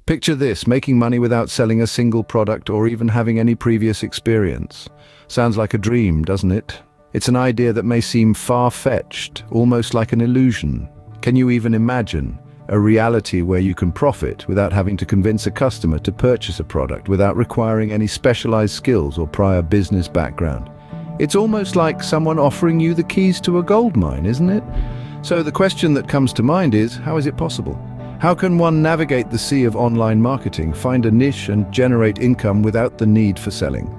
Picture this, making money without selling a single product or even having any previous experience. Sounds like a dream, doesn't it? It's an idea that may seem far-fetched, almost like an illusion. Can you even imagine a reality where you can profit without having to convince a customer to purchase a product, without requiring any specialized skills or prior business background? It's almost like someone offering you the keys to a gold mine, isn't it? So the question that comes to mind is, how is it possible? How can one navigate the sea of online marketing, find a niche and generate income without the need for selling?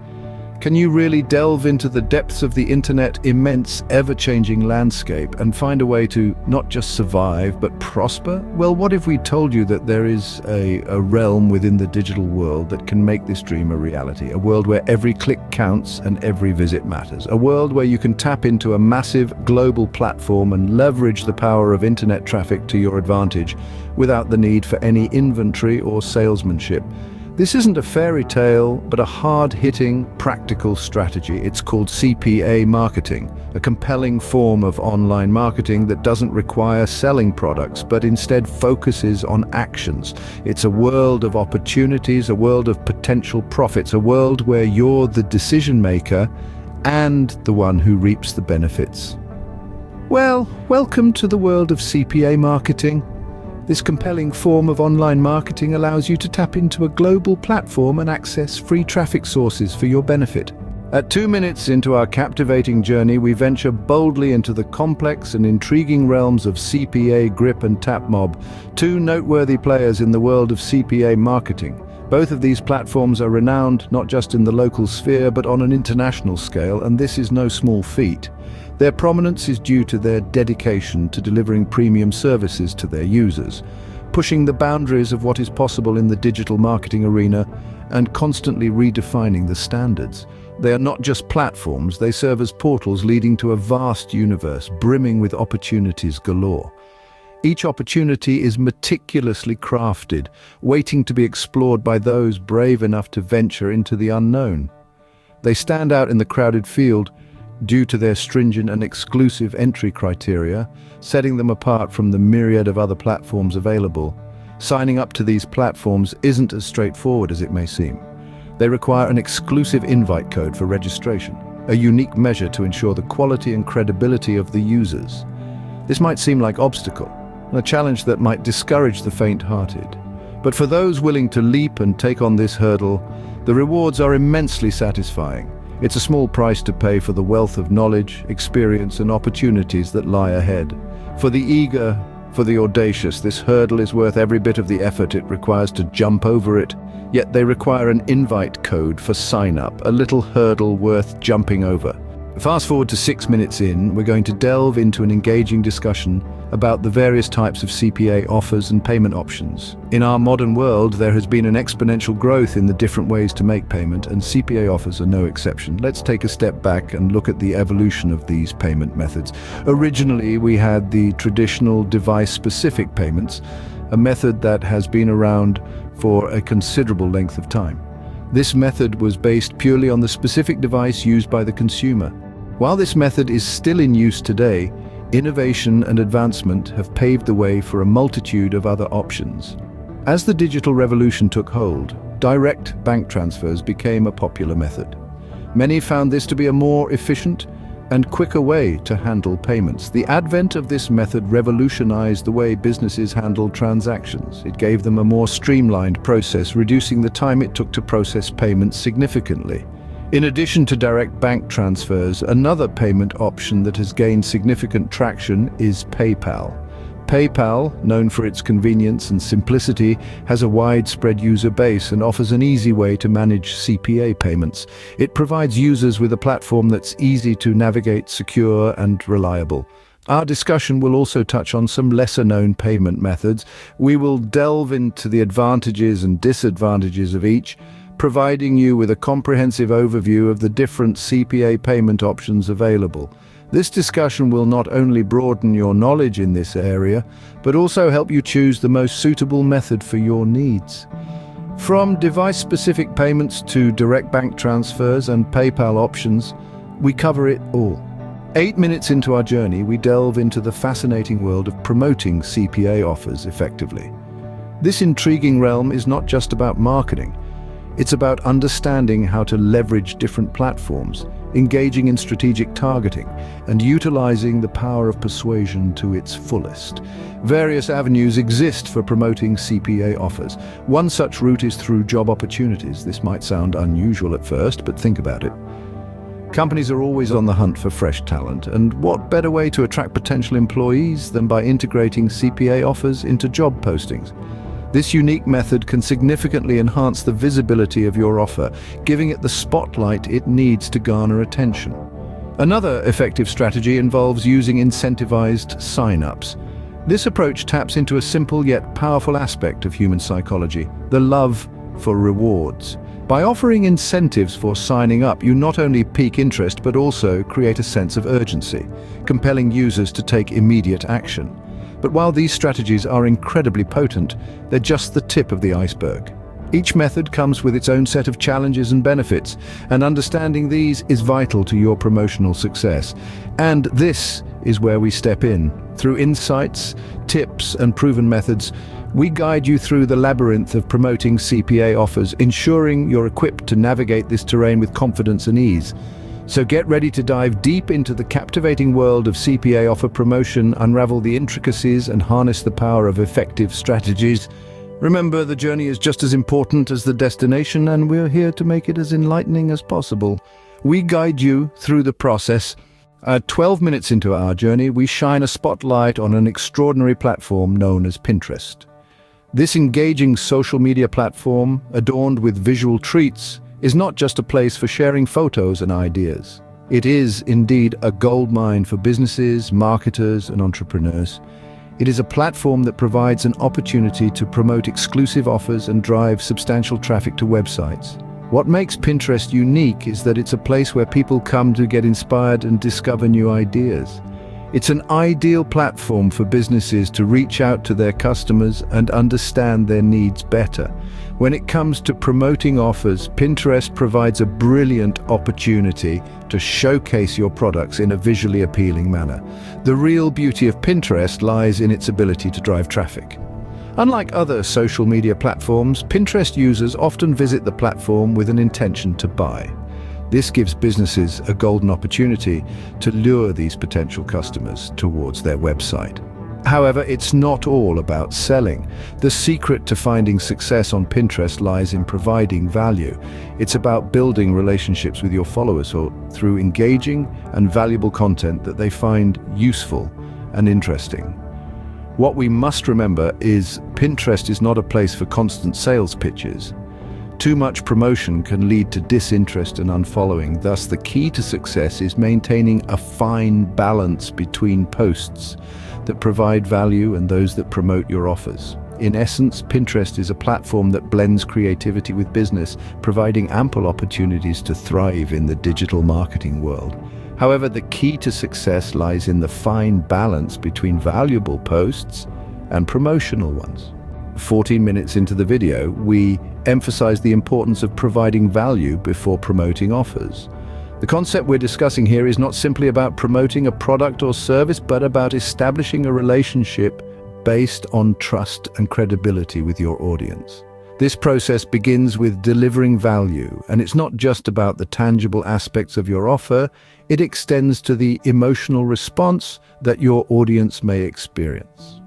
Can you really delve into the depths of the internet's immense, ever-changing landscape and find a way to not just survive, but prosper? Well, what if we told you that there is a realm within the digital world that can make this dream a reality? A world where every click counts and every visit matters. A world where you can tap into a massive global platform and leverage the power of internet traffic to your advantage without the need for any inventory or salesmanship. This isn't a fairy tale, but a hard-hitting, practical strategy. It's called CPA marketing, a compelling form of online marketing that doesn't require selling products, but instead focuses on actions. It's a world of opportunities, a world of potential profits, a world where you're the decision maker and the one who reaps the benefits. Well, welcome to the world of CPA marketing. This compelling form of online marketing allows you to tap into a global platform and access free traffic sources for your benefit. At 2 minutes into our captivating journey, we venture boldly into the complex and intriguing realms of CPA, Grip and TapMob, two noteworthy players in the world of CPA marketing. Both of these platforms are renowned not just in the local sphere but on an international scale, and this is no small feat. Their prominence is due to their dedication to delivering premium services to their users, pushing the boundaries of what is possible in the digital marketing arena and constantly redefining the standards. They are not just platforms, they serve as portals leading to a vast universe brimming with opportunities galore. Each opportunity is meticulously crafted, waiting to be explored by those brave enough to venture into the unknown. They stand out in the crowded field due to their stringent and exclusive entry criteria, setting them apart from the myriad of other platforms available. Signing up to these platforms isn't as straightforward as it may seem. They require an exclusive invite code for registration, a unique measure to ensure the quality and credibility of the users. This might seem like an obstacle, a challenge that might discourage the faint-hearted. But for those willing to leap and take on this hurdle, the rewards are immensely satisfying. It's a small price to pay for the wealth of knowledge, experience, and opportunities that lie ahead. For the eager, for the audacious, this hurdle is worth every bit of the effort it requires to jump over it. Yet they require an invite code for sign-up, a little hurdle worth jumping over. Fast forward to 6 minutes in, we're going to delve into an engaging discussion about the various types of CPA offers and payment options. In our modern world, there has been an exponential growth in the different ways to make payment, and CPA offers are no exception. Let's take a step back and look at the evolution of these payment methods. Originally, we had the traditional device-specific payments, a method that has been around for a considerable length of time. This method was based purely on the specific device used by the consumer. While this method is still in use today, innovation and advancement have paved the way for a multitude of other options. As the digital revolution took hold, direct bank transfers became a popular method. Many found this to be a more efficient and quicker way to handle payments. The advent of this method revolutionized the way businesses handled transactions. It gave them a more streamlined process, reducing the time it took to process payments significantly. In addition to direct bank transfers, another payment option that has gained significant traction is PayPal. PayPal, known for its convenience and simplicity, has a widespread user base and offers an easy way to manage CPA payments. It provides users with a platform that's easy to navigate, secure, and reliable. Our discussion will also touch on some lesser-known payment methods. We will delve into the advantages and disadvantages of each, providing you with a comprehensive overview of the different CPA payment options available. This discussion will not only broaden your knowledge in this area, but also help you choose the most suitable method for your needs. From device-specific payments to direct bank transfers and PayPal options, we cover it all. 8 minutes into our journey, we delve into the fascinating world of promoting CPA offers effectively. This intriguing realm is not just about marketing. It's about understanding how to leverage different platforms, engaging in strategic targeting, and utilizing the power of persuasion to its fullest. Various avenues exist for promoting CPA offers. One such route is through job opportunities. This might sound unusual at first, but think about it. Companies are always on the hunt for fresh talent, and what better way to attract potential employees than by integrating CPA offers into job postings? This unique method can significantly enhance the visibility of your offer, giving it the spotlight it needs to garner attention. Another effective strategy involves using incentivized sign-ups. This approach taps into a simple yet powerful aspect of human psychology, the love for rewards. By offering incentives for signing up, you not only pique interest but also create a sense of urgency, compelling users to take immediate action. But while these strategies are incredibly potent, they're just the tip of the iceberg. Each method comes with its own set of challenges and benefits, and understanding these is vital to your promotional success. And this is where we step in. Through insights, tips, and proven methods, we guide you through the labyrinth of promoting CPA offers, ensuring you're equipped to navigate this terrain with confidence and ease. So get ready to dive deep into the captivating world of CPA offer promotion, unravel the intricacies, and harness the power of effective strategies. Remember, the journey is just as important as the destination, and we're here to make it as enlightening as possible. We guide you through the process. 12 minutes into our journey, we shine a spotlight on an extraordinary platform known as Pinterest. This engaging social media platform, adorned with visual treats, is not just a place for sharing photos and ideas. It is indeed a goldmine for businesses, marketers, and entrepreneurs. It is a platform that provides an opportunity to promote exclusive offers and drive substantial traffic to websites. What makes Pinterest unique is that it's a place where people come to get inspired and discover new ideas. It's an ideal platform for businesses to reach out to their customers and understand their needs better. When it comes to promoting offers, Pinterest provides a brilliant opportunity to showcase your products in a visually appealing manner. The real beauty of Pinterest lies in its ability to drive traffic. Unlike other social media platforms, Pinterest users often visit the platform with an intention to buy. This gives businesses a golden opportunity to lure these potential customers towards their website. However, it's not all about selling. The secret to finding success on Pinterest lies in providing value. It's about building relationships with your followers through engaging and valuable content that they find useful and interesting. What we must remember is Pinterest is not a place for constant sales pitches. Too much promotion can lead to disinterest and unfollowing. Thus, the key to success is maintaining a fine balance between posts that provide value and those that promote your offers. In essence, Pinterest is a platform that blends creativity with business, providing ample opportunities to thrive in the digital marketing world. However, the key to success lies in the fine balance between valuable posts and promotional ones. 14 minutes into the video, we emphasize the importance of providing value before promoting offers. The concept we're discussing here is not simply about promoting a product or service, but about establishing a relationship based on trust and credibility with your audience. This process begins with delivering value, and it's not just about the tangible aspects of your offer, it extends to the emotional response that your audience may experience.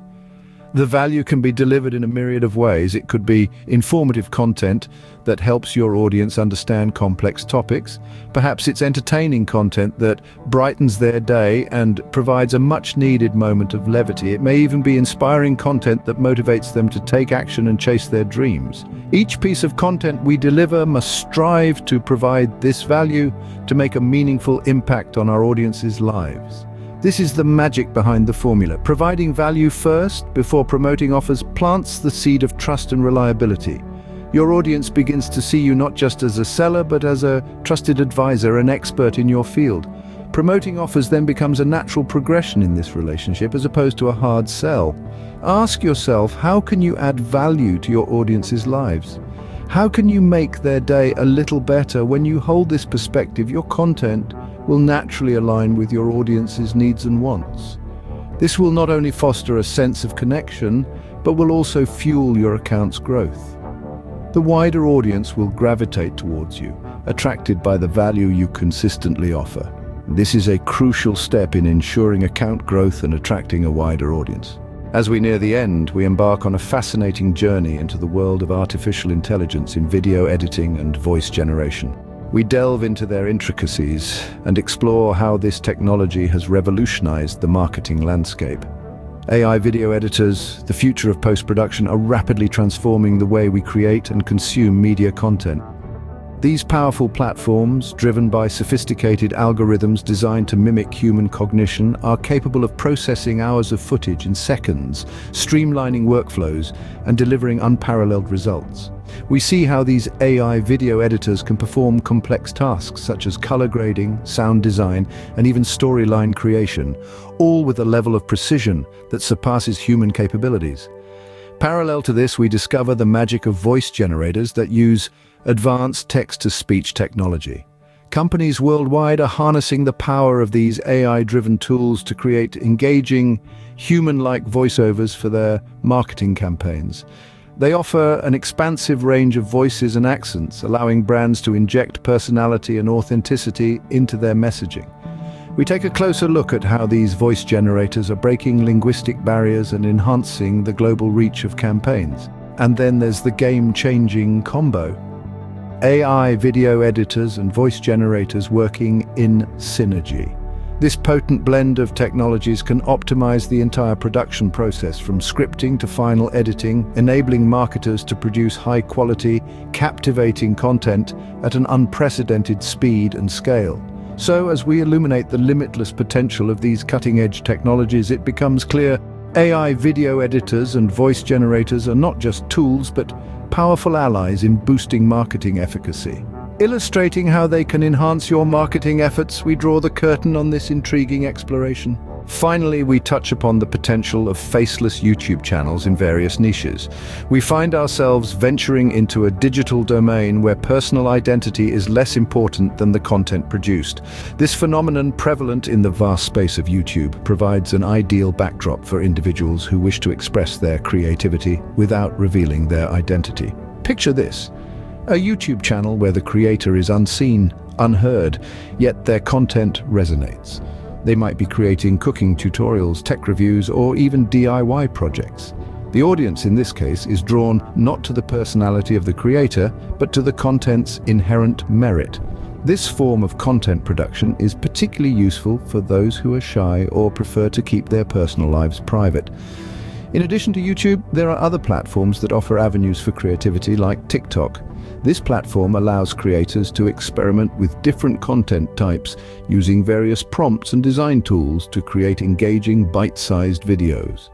The value can be delivered in a myriad of ways. It could be informative content that helps your audience understand complex topics. Perhaps it's entertaining content that brightens their day and provides a much-needed moment of levity. It may even be inspiring content that motivates them to take action and chase their dreams. Each piece of content we deliver must strive to provide this value to make a meaningful impact on our audience's lives. This is the magic behind the formula. Providing value first before promoting offers plants the seed of trust and reliability. Your audience begins to see you not just as a seller, but as a trusted advisor, an expert in your field. Promoting offers then becomes a natural progression in this relationship as opposed to a hard sell. Ask yourself, how can you add value to your audience's lives? How can you make their day a little better? When you hold this perspective, your content will naturally align with your audience's needs and wants. This will not only foster a sense of connection, but will also fuel your account's growth. The wider audience will gravitate towards you, attracted by the value you consistently offer. This is a crucial step in ensuring account growth and attracting a wider audience. As we near the end, we embark on a fascinating journey into the world of artificial intelligence in video editing and voice generation. We delve into their intricacies and explore how this technology has revolutionized the marketing landscape. AI video editors, the future of post-production, are rapidly transforming the way we create and consume media content. These powerful platforms, driven by sophisticated algorithms designed to mimic human cognition, are capable of processing hours of footage in seconds, streamlining workflows, and delivering unparalleled results. We see how these AI video editors can perform complex tasks such as color grading, sound design, and even storyline creation, all with a level of precision that surpasses human capabilities. Parallel to this, we discover the magic of voice generators that use advanced text-to-speech technology. Companies worldwide are harnessing the power of these AI-driven tools to create engaging, human-like voiceovers for their marketing campaigns. They offer an expansive range of voices and accents, allowing brands to inject personality and authenticity into their messaging. We take a closer look at how these voice generators are breaking linguistic barriers and enhancing the global reach of campaigns. And then there's the game-changing combo: AI video editors and voice generators working in synergy. This potent blend of technologies can optimize the entire production process, from scripting to final editing, enabling marketers to produce high-quality, captivating content at an unprecedented speed and scale. So, as we illuminate the limitless potential of these cutting-edge technologies, it becomes clear AI video editors and voice generators are not just tools, but powerful allies in boosting marketing efficacy. Illustrating how they can enhance your marketing efforts, we draw the curtain on this intriguing exploration. Finally, we touch upon the potential of faceless YouTube channels in various niches. We find ourselves venturing into a digital domain where personal identity is less important than the content produced. This phenomenon, prevalent in the vast space of YouTube, provides an ideal backdrop for individuals who wish to express their creativity without revealing their identity. Picture this: a YouTube channel where the creator is unseen, unheard, yet their content resonates. They might be creating cooking tutorials, tech reviews, or even DIY projects. The audience in this case is drawn not to the personality of the creator, but to the content's inherent merit. This form of content production is particularly useful for those who are shy or prefer to keep their personal lives private. In addition to YouTube, there are other platforms that offer avenues for creativity, like TikTok. This platform allows creators to experiment with different content types, using various prompts and design tools to create engaging, bite-sized videos.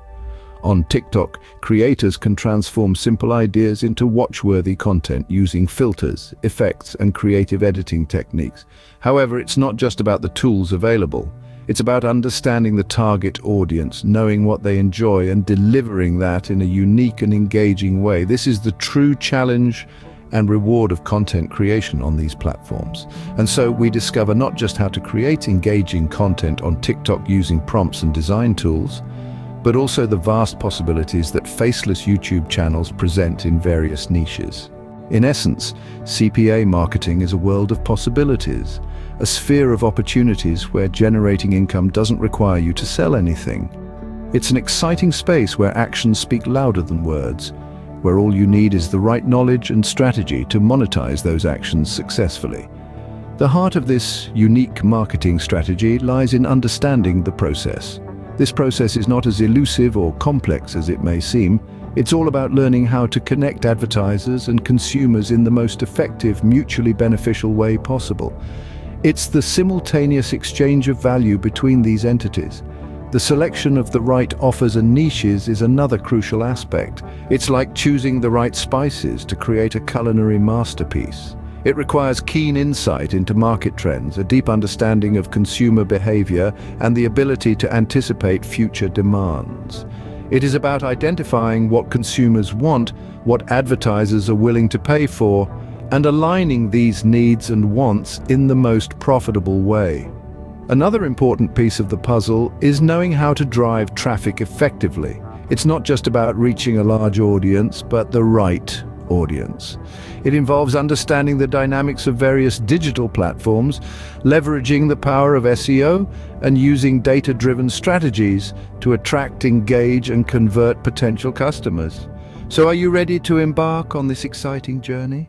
On TikTok, creators can transform simple ideas into watch-worthy content using filters, effects, and creative editing techniques. However, it's not just about the tools available. It's about understanding the target audience, knowing what they enjoy, and delivering that in a unique and engaging way. This is the true challenge and reward of content creation on these platforms. And so we discover not just how to create engaging content on TikTok using prompts and design tools, but also the vast possibilities that faceless YouTube channels present in various niches. In essence, CPA marketing is a world of possibilities, a sphere of opportunities where generating income doesn't require you to sell anything. It's an exciting space where actions speak louder than words, where all you need is the right knowledge and strategy to monetize those actions successfully. The heart of this unique marketing strategy lies in understanding the process. This process is not as elusive or complex as it may seem. It's all about learning how to connect advertisers and consumers in the most effective, mutually beneficial way possible. It's the simultaneous exchange of value between these entities. The selection of the right offers and niches is another crucial aspect. It's like choosing the right spices to create a culinary masterpiece. It requires keen insight into market trends, a deep understanding of consumer behavior, and the ability to anticipate future demands. It is about identifying what consumers want, what advertisers are willing to pay for, and aligning these needs and wants in the most profitable way. Another important piece of the puzzle is knowing how to drive traffic effectively. It's not just about reaching a large audience, but the right audience. It involves understanding the dynamics of various digital platforms, leveraging the power of SEO, and using data-driven strategies to attract, engage, and convert potential customers. So are you ready to embark on this exciting journey?